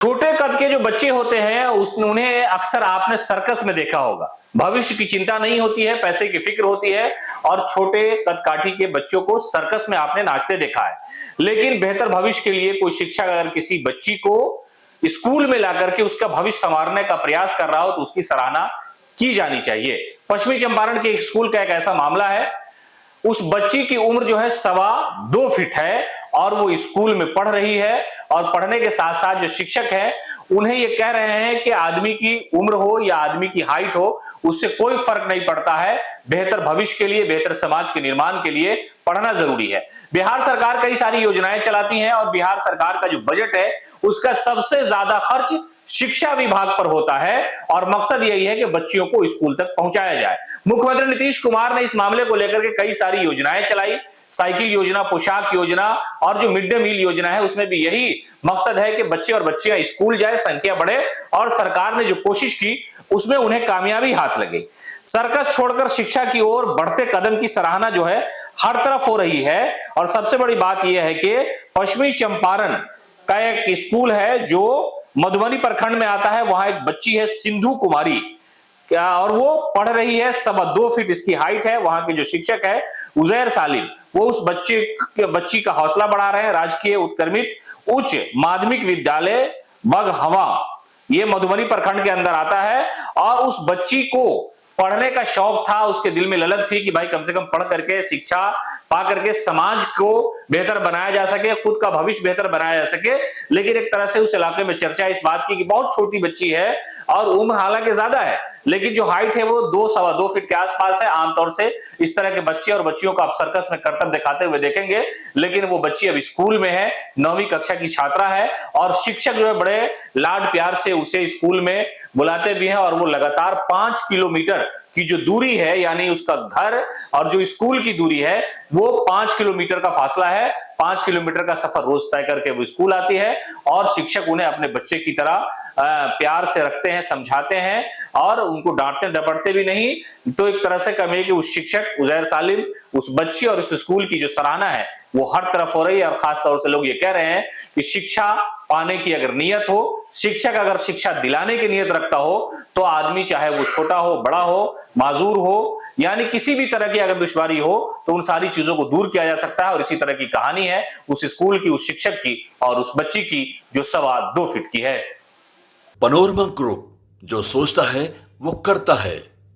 छोटे कद के जो बच्चे होते हैं उन्हें अक्सर आपने सर्कस में देखा होगा। भविष्य की चिंता नहीं होती है, पैसे की फिक्र होती है और छोटे कदकाठी के बच्चों को सर्कस में आपने नाचते देखा है। लेकिन बेहतर भविष्य के लिए कोई शिक्षक अगर किसी बच्ची को स्कूल में लाकर के उसका भविष्य संवारने का प्रयास कर रहा हो तो उसकी सराहना की जानी चाहिए। पश्चिमी चंपारण के एक स्कूल का एक ऐसा मामला है। उस बच्ची की उम्र जो है 2.25 फीट है और वो स्कूल में पढ़ रही है और पढ़ने के साथ साथ जो शिक्षक है उन्हें ये कह रहे हैं कि आदमी की उम्र हो या आदमी की हाइट हो उससे कोई फर्क नहीं पड़ता है। बेहतर भविष्य के लिए, बेहतर समाज के निर्माण के लिए पढ़ना जरूरी है। बिहार सरकार कई सारी योजनाएं चलाती है और बिहार सरकार का जो बजट है उसका सबसे ज्यादा खर्च शिक्षा विभाग पर होता है और मकसद यही है कि बच्चियों को स्कूल तक पहुंचाया जाए। मुख्यमंत्री नीतीश कुमार ने इस मामले को लेकर के कई सारी योजनाएं चलाई। साइकिल योजना, पोशाक योजना और जो मिड डे मील योजना है उसमें भी यही मकसद है कि बच्चे और बच्चियां स्कूल जाए, संख्या बढ़े और सरकार ने जो कोशिश की उसमें उन्हें कामयाबी हाथ लगी। सर्कस छोड़कर शिक्षा की ओर बढ़ते कदम की सराहना जो है हर तरफ हो रही है और सबसे बड़ी बात यह है कि पश्चिमी चंपारण का एक स्कूल है जो मधुबनी प्रखंड में आता है। वहां एक बच्ची है सिंधु कुमारी और वो पढ़ रही है, 2.25 फीट इसकी हाइट है। वहां के जो शिक्षक है उजैर सालिम वो उस बच्ची का हौसला बढ़ा रहे हैं। राजकीय उत्क्रमित उच्च माध्यमिक विद्यालय बगहवा ये मधुबनी प्रखंड के अंदर आता है और उस बच्ची को पढ़ने का शौक था, उसके दिल में ललक थी कि भाई कम से कम पढ़ करके शिक्षा पा करके समाज को बेहतर बनाया जा सके, खुद का भविष्य बेहतर बनाया जा सके। लेकिन एक तरह से उस इलाके में चर्चा इस बात की कि बहुत छोटी बच्ची है और उम्र हालांकि ज्यादा है लेकिन जो हाइट है वो 2-2.25 फीट के आसपास है। आमतौर से इस तरह के बच्चे और बच्चियों को आप सर्कस में करतब दिखाते हुए देखेंगे, लेकिन वो बच्ची अब स्कूल में है, 9वीं कक्षा की छात्रा है और शिक्षक जो है बड़े लाड प्यार से उसे स्कूल में बुलाते भी हैं और वो लगातार 5 किलोमीटर की जो दूरी है यानी उसका घर और जो स्कूल की दूरी है वो 5 किलोमीटर का फासला है। 5 किलोमीटर का सफर रोज तय करके वो स्कूल आती है और शिक्षक उन्हें अपने बच्चे की तरह प्यार से रखते हैं, समझाते हैं और उनको डांटते डपटते भी नहीं। तो एक तरह से कहें कि उस शिक्षक उजैर सालिम, उस बच्ची और उस स्कूल की जो सराहना है वो हर तरफ हो रही है और खास तौर से लोग ये कह रहे हैं कि शिक्षा पाने की अगर नियत हो, शिक्षक अगर शिक्षा दिलाने की नियत रखता हो तो आदमी चाहे वो छोटा हो, बड़ा हो, माजूर हो यानी किसी भी तरह की अगर दुश्वारी हो तो उन सारी चीजों को दूर किया जा सकता है। और इसी तरह की कहानी है उस स्कूल की, उस शिक्षक की और उस बच्ची की जो 2.25 फीट की है। पनोरमा ग्रुप, जो सोचता है वो करता है।